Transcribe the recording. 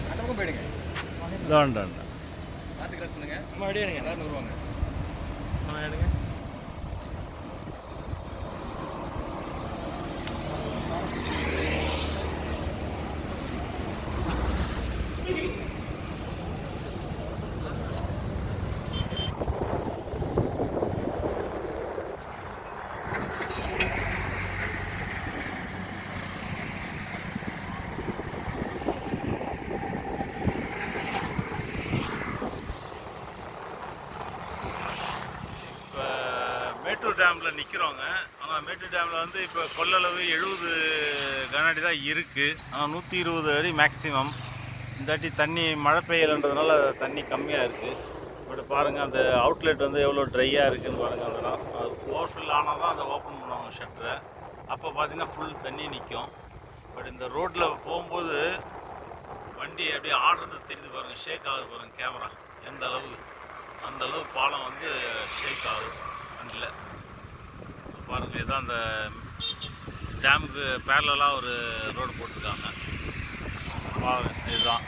அந்த பக்கம் போயிடுங்க. இதாண்டா பார்த்து கிராஸ் பண்ணுங்க. அம்மா அப்படியே எடுங்க. எல்லாரும் வருவாங்க. அம்மா எடுங்க. மேட்டூர் டேமில் நிற்கிறோங்க. ஆனால் மேட்டூர் டேமில் வந்து இப்போ கொள்ளளவு 70 கனஅடி தான் இருக்குது. ஆனால் 120 அடி மேக்ஸிமம். இந்த வாட்டி தண்ணி மழை பெய்யலைன்றதுனால தண்ணி கம்மியாக இருக்குது. பட் பாருங்கள் அந்த அவுட்லெட் வந்து எவ்வளோ ட்ரையாக இருக்குதுன்னு பாருங்கள். அதெல்லாம் அது ஓவர்ஃபில் ஆனால் தான் அதை ஓப்பன் பண்ணுவாங்க ஷட்டரை. அப்போ பார்த்தீங்கன்னா ஃபுல் தண்ணி நிற்கும். பட் இந்த ரோட்டில் போகும்போது வண்டி அப்படியே ஆடுறது தெரியுது பாருங்கள். ஷேக் ஆகுது பாருங்கள் கேமரா எந்த அளவு. அந்தளவு பாலம் வந்து ஷேக் ஆகுது வண்டியில் பாருங்கள். இதுதான் அந்த டேமுக்கு பேரலாக ஒரு ரோடு போட்டிருக்காங்க பாருங்கள். இதுதான்